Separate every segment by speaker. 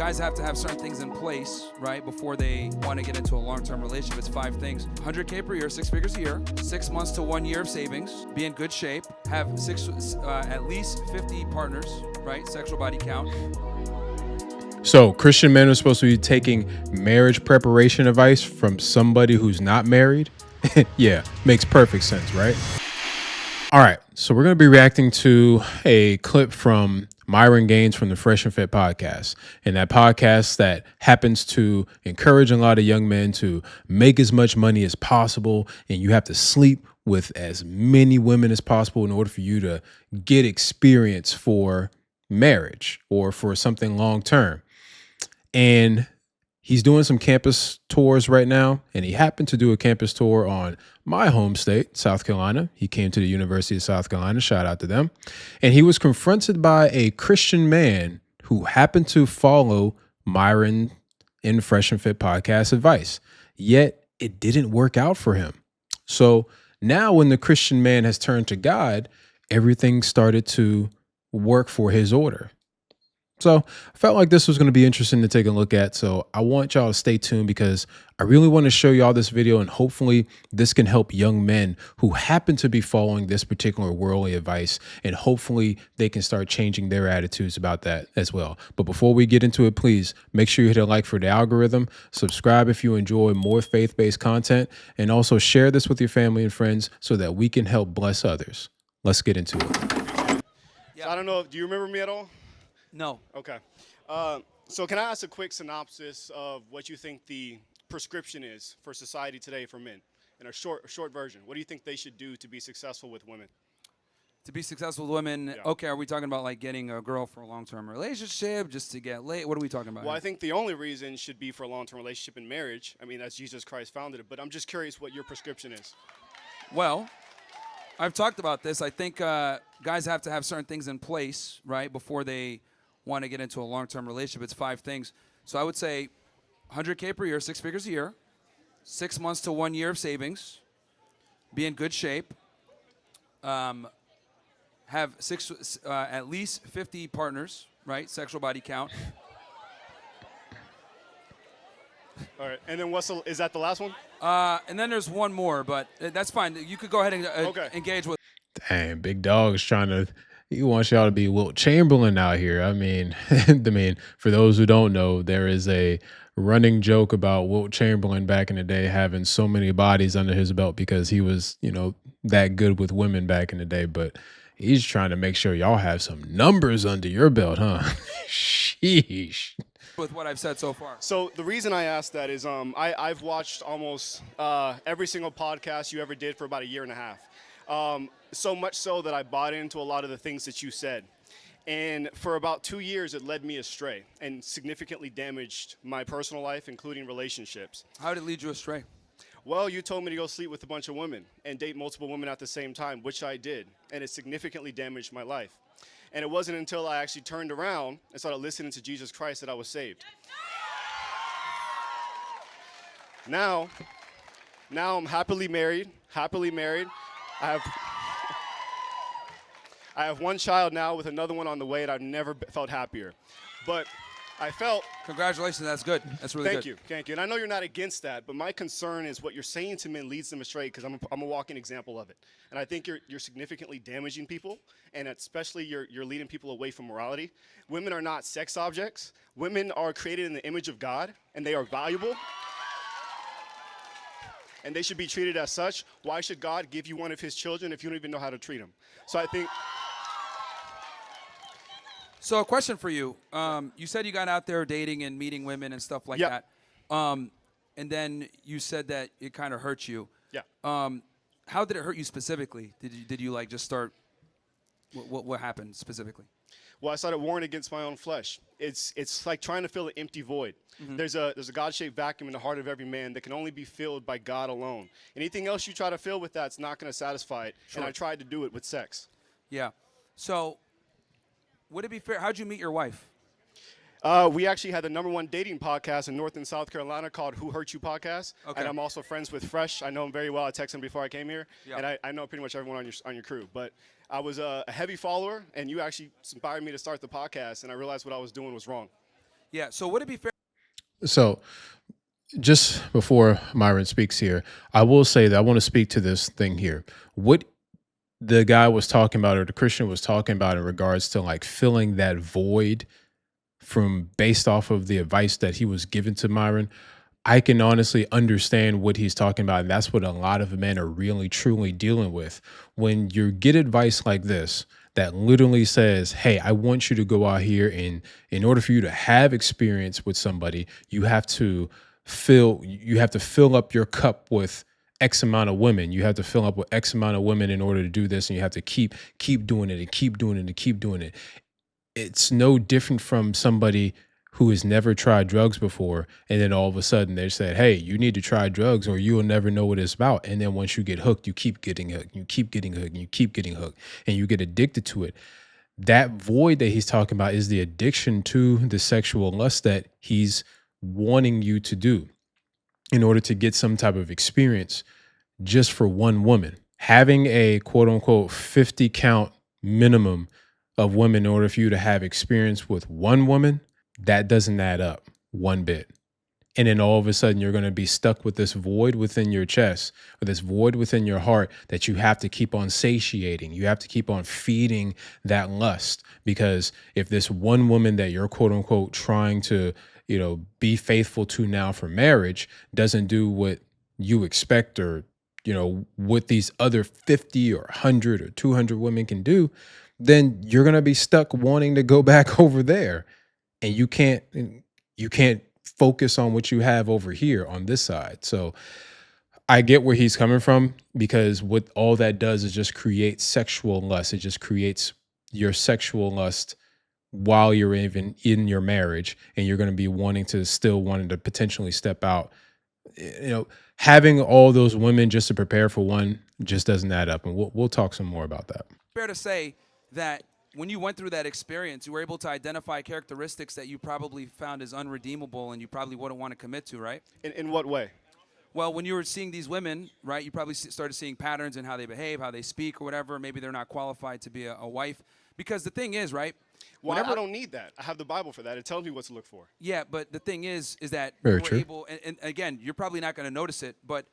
Speaker 1: guys have to have certain things in place, right, before they want to get into a long-term relationship. It's 5 things. 100K per year, 6 figures a year, 6 months to 1 year of savings, be in good shape, have at least 50 partners, right, sexual body count.
Speaker 2: So Christian men are supposed to be taking marriage preparation advice from somebody who's not married? Yeah, makes perfect sense, right? All right, so we're going to be reacting to a clip from Myron Gaines from the Fresh and Fit podcast. And that podcast that happens to encourage a lot of young men to make as much money as possible. And you have to sleep with as many women as possible in order for you to get experience for marriage or for something long term. And he's doing some campus tours right now, and he happened to do a campus tour on my home state, South Carolina. He came to the University of South Carolina, shout out to them. And he was confronted by a Christian man who happened to follow Myron in Fresh and Fit podcast advice, yet it didn't work out for him. So now when the Christian man has turned to God, everything started to work for his order. So I felt like this was going to be interesting to take a look at. So I want y'all to stay tuned because I really want to show y'all this video, and hopefully this can help young men who happen to be following this particular worldly advice, and hopefully they can start changing their attitudes about that as well. But before we get into it, please make sure you hit a like for the algorithm, subscribe if you enjoy more faith-based content, and also share this with your family and friends so that we can help bless others. Let's get into it.
Speaker 3: So I don't know, do you remember me at all?
Speaker 1: No.
Speaker 3: Okay. So can I ask a quick synopsis of what you think the prescription is for society today for men? In a short version, what do you think they should do to be successful with women?
Speaker 1: To be successful with women,
Speaker 3: Yeah.
Speaker 1: Okay, are we talking about like getting a girl for a long-term relationship, just to get laid? What are we talking about?
Speaker 3: Well,
Speaker 1: here?
Speaker 3: I think the only reason should be for a long-term relationship and marriage. I mean, that's Jesus Christ founded it, but I'm just curious what your prescription is.
Speaker 1: Well, I've talked about this. I think guys have to have certain things in place, right, before they want to get into a long-term relationship. It's 5 things. So I would say 100K per year, 6 figures a year, 6 months to 1 year of savings, be in good shape, have at least 50 partners, right, sexual body count.
Speaker 3: All right, and then is that the last one?
Speaker 1: And then there's one more, but that's fine. You could go ahead and engage with.
Speaker 2: Dang, big dog is he wants y'all to be Wilt Chamberlain out here. I mean, for those who don't know, there is a running joke about Wilt Chamberlain back in the day having so many bodies under his belt because he was, that good with women back in the day. But he's trying to make sure y'all have some numbers under your belt, huh? Sheesh.
Speaker 1: With what I've said so far.
Speaker 3: So the reason I asked that is I've watched almost every single podcast you ever did for about a year and a half. So much so that I bought into a lot of the things that you said. And for about 2 years, it led me astray and significantly damaged my personal life, including relationships.
Speaker 1: How did it lead you astray?
Speaker 3: Well, you told me to go sleep with a bunch of women and date multiple women at the same time, which I did. And it significantly damaged my life. And it wasn't until I actually turned around and started listening to Jesus Christ that I was saved. Now I'm happily married. I have one child now with another one on the way, and I've never felt happier. But I felt...
Speaker 1: Congratulations, that's good. That's really good.
Speaker 3: Thank you. And I know you're not against that, but my concern is what you're saying to men leads them astray, because I'm a walking example of it. And I think you're significantly damaging people, and especially you're leading people away from morality. Women are not sex objects. Women are created in the image of God, and they are valuable. And they should be treated as such. Why should God give you one of his children if you don't even know how to treat them? So I think...
Speaker 1: So a question for you. You said you got out there dating and meeting women and stuff like that. And then you said that it kind of hurt you.
Speaker 3: Yeah.
Speaker 1: How did it hurt you specifically? Did you like just start? What happened specifically?
Speaker 3: Well, I started warring against my own flesh. It's like trying to fill an empty void. Mm-hmm. There's a God-shaped vacuum in the heart of every man that can only be filled by God alone. Anything else you try to fill with that's not going to satisfy it. Sure. And I tried to do it with sex.
Speaker 1: Yeah. So would it be fair? How'd you meet your wife?
Speaker 3: We actually had the #1 dating podcast in North and South Carolina called Who Hurt You Podcast. Okay. And I'm also friends with Fresh. I know him very well. I texted him before I came here. Yeah. And I know pretty much everyone on your crew. But I was a heavy follower, and you actually inspired me to start the podcast, and I realized what I was doing was wrong.
Speaker 1: Yeah. So would it be fair?
Speaker 2: So just before Myron speaks here, I will say that I want to speak to this thing here. What the guy was talking about, or the Christian was talking about, in regards to like filling that void from based off of the advice that he was given to Myron, I can honestly understand what he's talking about. And that's what a lot of men are really truly dealing with. When you get advice like this, that literally says, hey, I want you to go out here, and in order for you to have experience with somebody, you have to fill up your cup with X amount of women. You have to fill up with X amount of women in order to do this. And you have to keep doing it and keep doing it and keep doing it. It's no different from somebody who has never tried drugs before, and then all of a sudden they said, hey, you need to try drugs or you will never know what it's about. And then once you get hooked, you keep getting hooked, you keep getting hooked, and you keep getting hooked, and you get addicted to it. That void that he's talking about is the addiction to the sexual lust that he's wanting you to do in order to get some type of experience just for one woman. Having a quote unquote 50 count minimum of women in order for you to have experience with one woman, that doesn't add up one bit. And then all of a sudden you're going to be stuck with this void within your chest, or this void within your heart, that you have to keep on satiating. You have to keep on feeding that lust, because if this one woman that you're quote unquote trying to, be faithful to now for marriage doesn't do what you expect, or, what these other 50 or 100 or 200 women can do, then you're going to be stuck wanting to go back over there. And you can't focus on what you have over here on this side. So I get where he's coming from, because what all that does is just create sexual lust. It just creates your sexual lust while you're even in your marriage, and you're going to be wanting to potentially step out. Having all those women just to prepare for one just doesn't add up. And we'll talk some more about that.
Speaker 1: Fair to say that when you went through that experience, you were able to identify characteristics that you probably found as unredeemable and you probably wouldn't want to commit to, right?
Speaker 3: In what way?
Speaker 1: Well, when you were seeing these women, right, you probably started seeing patterns in how they behave, how they speak, or whatever. Maybe they're not qualified to be a wife. Because the thing is, right?
Speaker 3: Well, I don't need that. I have the Bible for that. It tells me what to look for.
Speaker 1: Yeah, but the thing is that
Speaker 2: Very
Speaker 1: you were
Speaker 2: true.
Speaker 1: able, and again, you're probably not going to notice it, but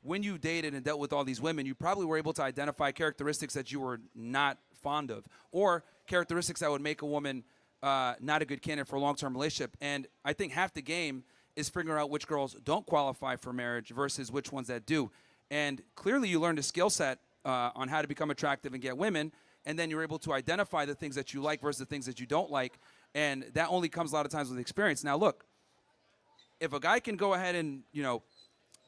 Speaker 1: when you dated and dealt with all these women, you probably were able to identify characteristics that you were not fond of, or characteristics that would make a woman not a good candidate for a long-term relationship. And I think half the game is figuring out which girls don't qualify for marriage versus which ones that do. And clearly you learned a skill set on how to become attractive and get women, and then you're able to identify the things that you like versus the things that you don't like. And that only comes a lot of times with experience. Now, look, if a guy can go ahead and,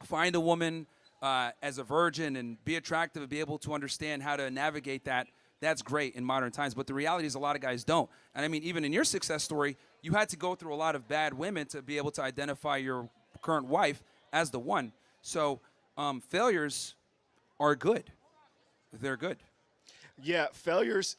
Speaker 1: find a woman as a virgin and be attractive and be able to understand how to navigate that, that's great in modern times. But the reality is a lot of guys don't. And I mean, even in your success story, you had to go through a lot of bad women to be able to identify your current wife as the one. So failures are good. They're good.
Speaker 3: Yeah, failures,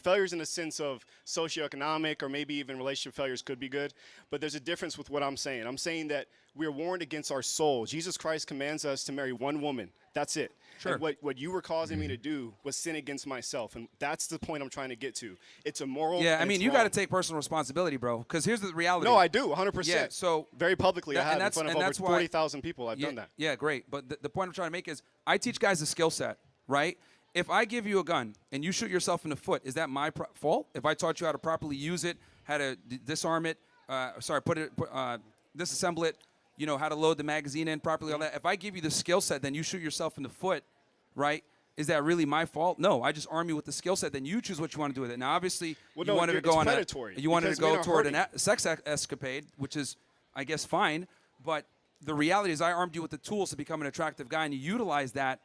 Speaker 3: failures in the sense of socioeconomic or maybe even relationship failures could be good. But there's a difference with what I'm saying. I'm saying that we're warned against our soul. Jesus Christ commands us to marry one woman. That's it.
Speaker 1: Sure.
Speaker 3: And what you were causing me to do was sin against myself. And that's the point I'm trying to get to. It's immoral.
Speaker 1: Yeah, I mean, you got to take personal responsibility, bro, because here's the reality.
Speaker 3: No, I do, 100%.
Speaker 1: Yeah, so
Speaker 3: very publicly, I have in front of over
Speaker 1: why,
Speaker 3: 40,000 people. I've done that.
Speaker 1: Yeah, great. But the point I'm trying to make is I teach guys a skill set, right? If I give you a gun and you shoot yourself in the foot, is that my fault? If I taught you how to properly use it, how to disarm it, disassemble it, how to load the magazine in properly, all that. If I give you the skill set, then you shoot yourself in the foot, right? Is that really my fault? No, I just arm you with the skill set. Then you choose what you want to do with it. Now, obviously, you wanted to go toward a sex escapade, which is, I guess, fine. But the reality is I armed you with the tools to become an attractive guy, and you utilize that.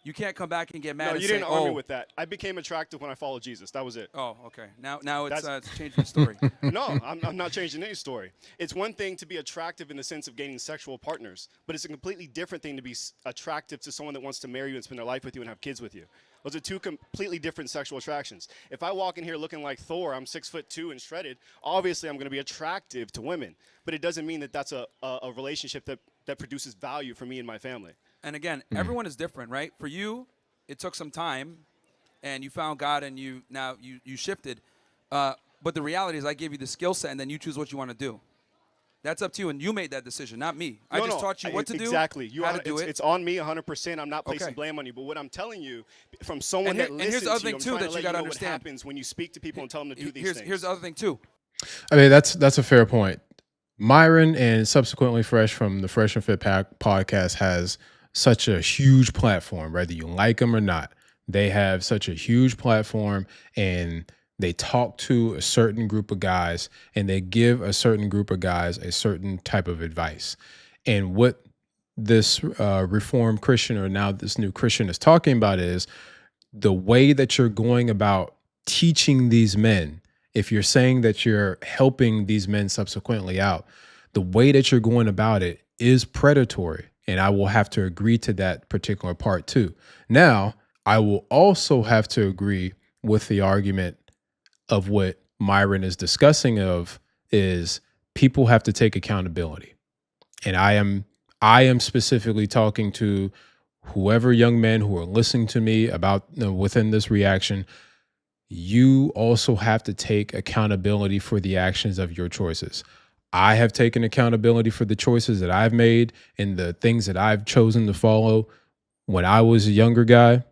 Speaker 1: You can't come back and get mad.
Speaker 3: No,
Speaker 1: and
Speaker 3: you
Speaker 1: say,
Speaker 3: didn't arm me with that. I became attractive when I followed Jesus. That was it.
Speaker 1: Oh, okay. Now it's changing the story.
Speaker 3: No, I'm not changing any story. It's one thing to be attractive in the sense of gaining sexual partners, but it's a completely different thing to be attractive to someone that wants to marry you and spend their life with you and have kids with you. Those are two completely different sexual attractions. If I walk in here looking like Thor, I'm 6'2" and shredded, obviously I'm going to be attractive to women, but it doesn't mean that that's a relationship that produces value for me and my family.
Speaker 1: And again, everyone is different, right? For you, it took some time, and you found God, and you shifted. But the reality is I gave you the skill set, and then you choose what you want to do. That's up to you, and you made that decision, not me. I just taught you what to do,
Speaker 3: exactly.
Speaker 1: how to do it.
Speaker 3: It's on me 100%. I'm not placing blame on you. But what I'm telling you, from someone that listens
Speaker 1: here's the other
Speaker 3: to you,
Speaker 1: thing,
Speaker 3: I'm
Speaker 1: too,
Speaker 3: trying
Speaker 1: that
Speaker 3: to
Speaker 1: you
Speaker 3: let
Speaker 1: gotta
Speaker 3: know
Speaker 1: understand.
Speaker 3: what happens when you speak to people and tell them to do these things.
Speaker 1: Here's the other thing, too.
Speaker 2: I mean, that's a fair point. Myron and subsequently Fresh from the Fresh and Fit podcast has such a huge platform, whether you like them or not. They have such a huge platform, and they talk to a certain group of guys, and they give a certain group of guys a certain type of advice. And what this Reformed Christian, or now this new Christian, is talking about is the way that you're going about teaching these men. If you're saying that you're helping these men subsequently out, the way that you're going about it is predatory. And I will have to agree to that particular part too. Now, I will also have to agree with the argument of what Myron is discussing of is people have to take accountability. And I am specifically talking to whoever young men who are listening to me about within this reaction. You also have to take accountability for the actions of your choices. I have taken accountability for the choices that I've made and the things that I've chosen to follow when I was a younger guy.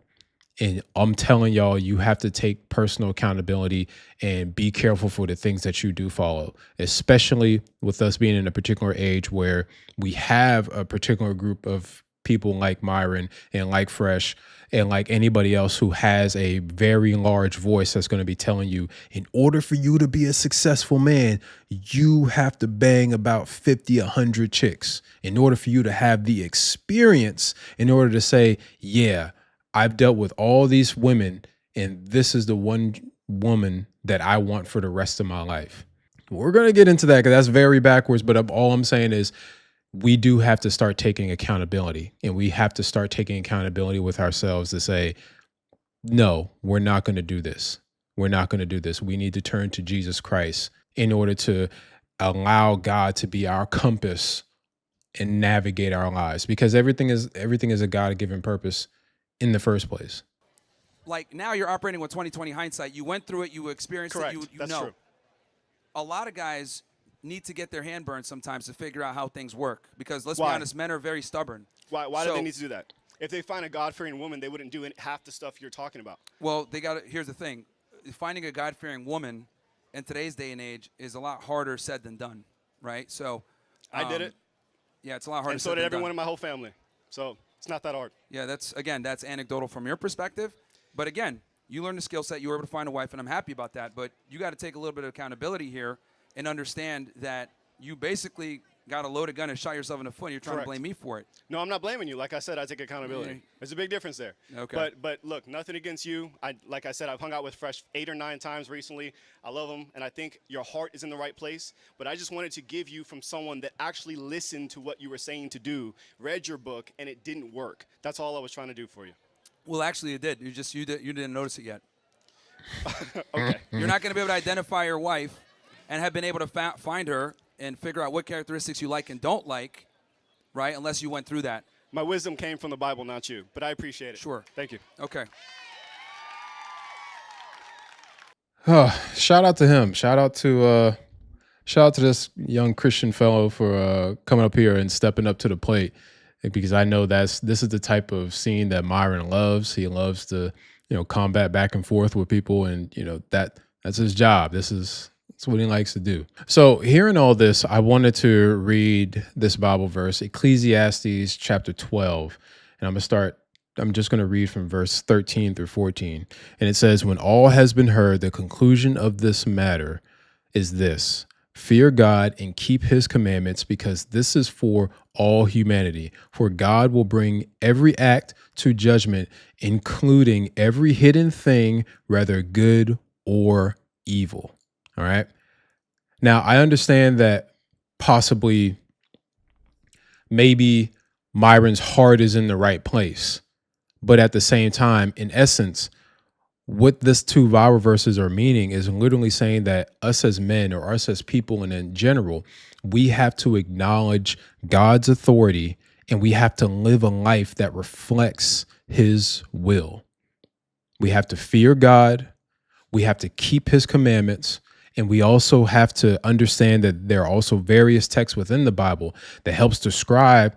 Speaker 2: And I'm telling y'all, you have to take personal accountability and be careful for the things that you do follow, especially with us being in a particular age where we have a particular group of people like Myron and like Fresh and like anybody else who has a very large voice that's going to be telling you, in order for you to be a successful man, you have to bang about 50, 100 chicks in order for you to have the experience in order to say, yeah, I've dealt with all these women, and this is the one woman that I want for the rest of my life. We're going to get into that because that's very backwards, but all I'm saying is we do have to start taking accountability, and we have to start taking accountability with ourselves to say, no, we're not going to do this. We're not going to do this. We need to turn to Jesus Christ in order to allow God to be our compass and navigate our lives, because everything is a God-given purpose in the first place.
Speaker 1: Like, now you're operating with 20/20 hindsight. You went through it. You experienced
Speaker 3: Correct.
Speaker 1: it. You
Speaker 3: That's
Speaker 1: know.
Speaker 3: true.
Speaker 1: A lot of guys need to get their hand burned sometimes to figure out how things work. Because let's be
Speaker 3: Why?
Speaker 1: honest, men are very stubborn.
Speaker 3: Why do they need to do that? If they find a God-fearing woman, they wouldn't do half the stuff you're talking about.
Speaker 1: Well, here's the thing. Finding a God-fearing woman in today's day and age is a lot harder said than done, right? So
Speaker 3: I did it.
Speaker 1: Yeah, it's a lot harder
Speaker 3: And
Speaker 1: said
Speaker 3: so did
Speaker 1: than
Speaker 3: everyone
Speaker 1: done.
Speaker 3: in my whole family. So it's not that hard.
Speaker 1: Yeah, that's anecdotal from your perspective. But again, you learned the skill set. You were able to find a wife, and I'm happy about that. But you got to take a little bit of accountability here and understand that you basically got a loaded gun and shot yourself in the foot, and you're trying
Speaker 3: Correct.
Speaker 1: to blame me for it.
Speaker 3: No, I'm not blaming you. Like I said, I take accountability.
Speaker 1: Yeah.
Speaker 3: There's a big difference there.
Speaker 1: Okay.
Speaker 3: But look, nothing against you. Like I said, I've hung out with Fresh 8 or 9 times recently. I love him, and I think your heart is in the right place. But I just wanted to give you from someone that actually listened to what you were saying to do, read your book, and it didn't work. That's all I was trying to do for you.
Speaker 1: Well, actually, it did. You didn't notice it yet.
Speaker 3: Okay.
Speaker 1: You're not going to be able to identify your wife and have been able to find her and figure out what characteristics you like and don't like, right, unless you went through that.
Speaker 3: My wisdom came from the Bible, not you. But I appreciate it.
Speaker 1: Sure.
Speaker 3: Thank you.
Speaker 1: Okay.
Speaker 2: Shout out to him. Shout out to this young Christian fellow for coming up here and stepping up to the plate, because I know this is the type of scene that Myron loves. He loves to, combat back and forth with people, and that's his job. That's what he likes to do. So hearing all this, I wanted to read this Bible verse, Ecclesiastes chapter 12, and I'm just going to read from verse 13 through 14. And it says, when all has been heard, the conclusion of this matter is this: fear God and keep his commandments, because this is for all humanity. For God will bring every act to judgment, including every hidden thing, whether good or evil. All right. Now, I understand that possibly maybe Myron's heart is in the right place. But at the same time, in essence, what this 2 Bible verses are meaning is literally saying that us as men, or us as people, and in general, we have to acknowledge God's authority, and we have to live a life that reflects his will. We have to fear God. We have to keep his commandments, And we also have to understand that there are also various texts within the Bible that helps describe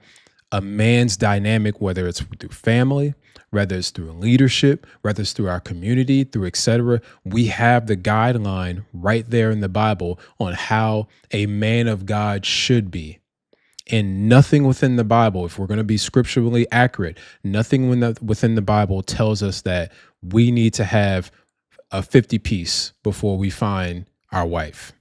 Speaker 2: a man's dynamic, whether it's through family, whether it's through leadership, whether it's through our community, through etc. We have the guideline right there in the Bible on how a man of God should be. And nothing within the Bible, if we're going to be scripturally accurate, nothing within the Bible tells us that we need to have a 50 piece before we find our wife.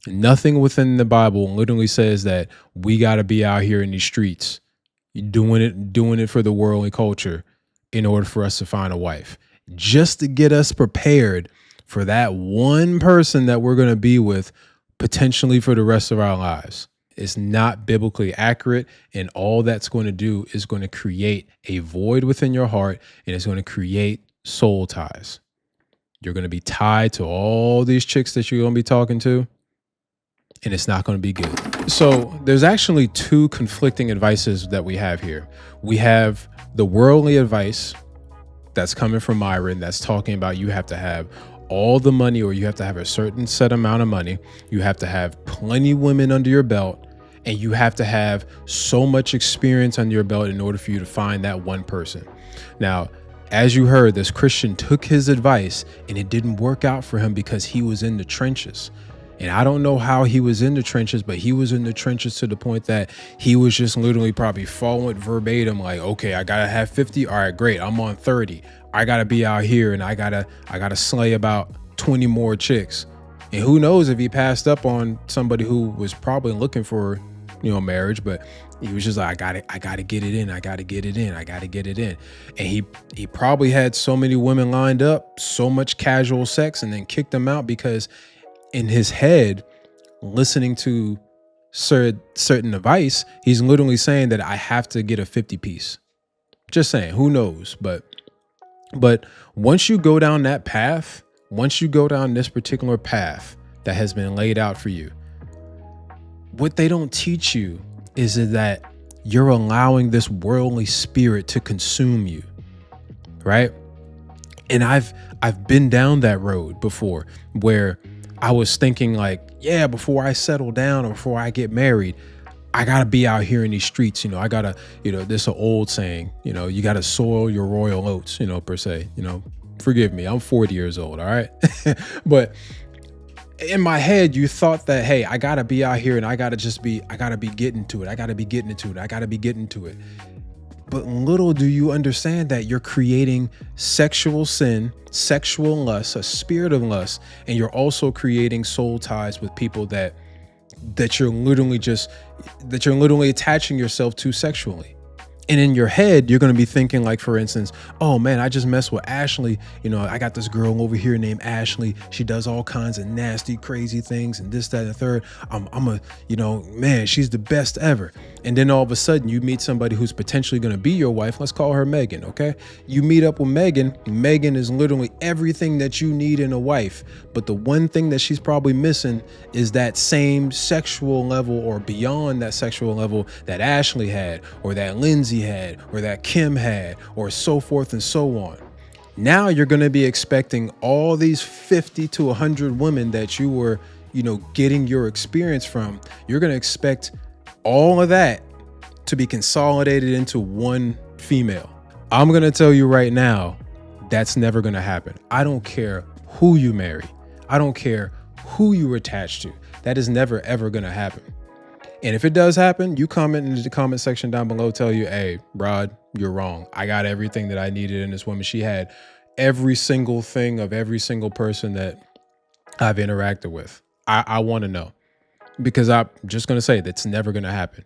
Speaker 2: Nothing within the Bible literally says that we got to be out here in these streets doing it for the worldly culture in order for us to find a wife, just to get us prepared for that one person that we're going to be with potentially for the rest of our lives. It's not biblically accurate, and all that's going to do is going to create a void within your heart, and it's going to create soul ties. You're going to be tied to all these chicks that you're going to be talking to, and it's not going to be good. So there's actually two conflicting advices that we have here. We have the worldly advice that's coming from Myron that's talking about you have to have all the money, or you have to have a certain set amount of money. You have to have plenty women under your belt, and you have to have so much experience under your belt in order for you to find that one person. Now, as you heard, this Christian took his advice and it didn't work out for him because he was in the trenches. And I don't know how he was in the trenches, but he was in the trenches to the point that he was just literally probably following verbatim, like, okay, I gotta have 50. All right, great. I'm on 30. I gotta be out here and I gotta slay about 20 more chicks. And who knows if he passed up on somebody who was probably looking for, marriage, but he was just like, I gotta get it in. I gotta get it in. I gotta get it in. And he probably had so many women lined up, so much casual sex, and then kicked them out because in his head, listening to certain advice, he's literally saying that I have to get a 50 piece. Just saying, who knows? But once you go down that path, once you go down this particular path that has been laid out for you, what they don't teach you is that you're allowing this worldly spirit to consume you, right? And I've been down that road before where I was thinking like, yeah, before I settle down or before I get married, I gotta be out here in these streets. I gotta, this is an old saying, you gotta soil your royal oats, per se, forgive me, I'm 40 years old. All right. But in my head, you thought that, hey, I gotta be out here and I gotta be getting to it. I gotta be getting into it. I gotta be getting to it. But little do you understand that you're creating sexual sin, sexual lust, a spirit of lust, and you're also creating soul ties with people that you're literally attaching yourself to sexually. And in your head, you're going to be thinking like, for instance, oh man, I just messed with Ashley. I got this girl over here named Ashley. She does all kinds of nasty, crazy things and this, that, and the third. Man, she's the best ever. And then all of a sudden you meet somebody who's potentially going to be your wife. Let's call her Megan. Okay. You meet up with Megan. Megan is literally everything that you need in a wife. But the one thing that she's probably missing is that same sexual level or beyond that sexual level that Ashley had, or that Lindsay had, or that Kim had, or so forth and so on. Now you're going to be expecting all these 50 to 100 women that you were, getting your experience from. You're going to expect all of that to be consolidated into one female. I'm going to tell you right now, that's never going to happen. I don't care who you marry. I don't care who you're attached to. That is never, ever going to happen. And if it does happen, you comment in the comment section down below, tell you, hey, Rod, you're wrong. I got everything that I needed in this woman. She had every single thing of every single person that I've interacted with. I want to know, because I'm just going to say that's never going to happen.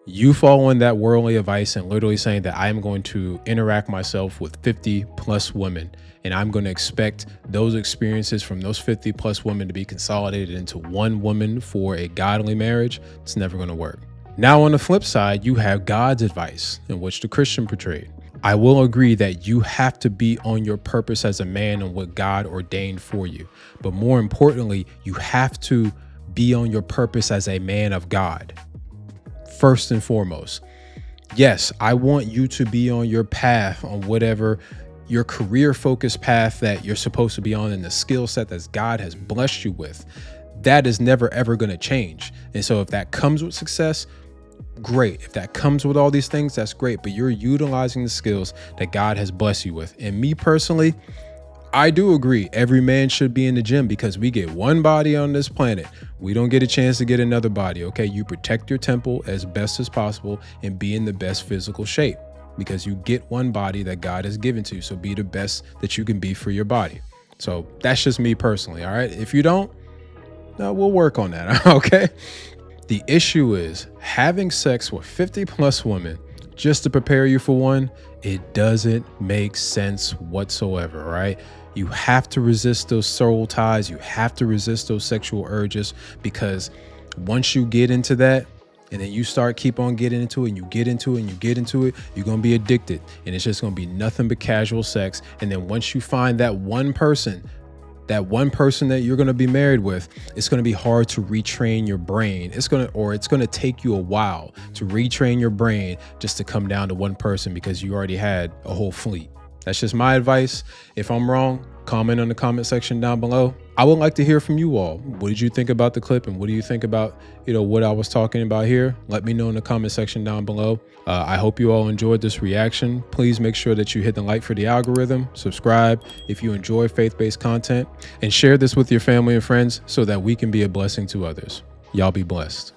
Speaker 2: You following that worldly advice and literally saying that I'm going to interact myself with 50 plus women, and I'm going to expect those experiences from those 50 plus women to be consolidated into one woman for a godly marriage, it's never going to work. Now, on the flip side, you have God's advice, in which the Christian portrayed. I will agree that you have to be on your purpose as a man and what God ordained for you. But more importantly, you have to be on your purpose as a man of God. First and foremost, yes, I want you to be on your path on whatever your career focused path that you're supposed to be on and the skill set that God has blessed you with, that is never ever going to change. And so if that comes with success, great. If that comes with all these things, that's great. But you're utilizing the skills that God has blessed you with. And me personally, I do agree. Every man should be in the gym because we get one body on this planet. We don't get a chance to get another body. Okay. You protect your temple as best as possible and be in the best physical shape because you get one body that God has given to you. So be the best that you can be for your body. So that's just me personally. All right. If you don't, no, we'll work on that. Okay. The issue is having sex with 50 plus women just to prepare you for one. It doesn't make sense whatsoever, right? You have to resist those soul ties. You have to resist those sexual urges because once you get into that and then you start keep on getting into it and you get into it and you get into it, you're going to be addicted and it's just going to be nothing but casual sex. And then once you find that one person that you're going to be married with, it's going to be hard to retrain your brain. It's going to take you a while to retrain your brain just to come down to one person because you already had a whole fleet. That's just my advice. If I'm wrong, comment on the comment section down below. I would like to hear from you all. What did you think about the clip and what do you think about, what I was talking about here? Let me know in the comment section down below. I hope you all enjoyed this reaction. Please make sure that you hit the like for the algorithm, subscribe if you enjoy faith-based content, and share this with your family and friends so that we can be a blessing to others. Y'all be blessed.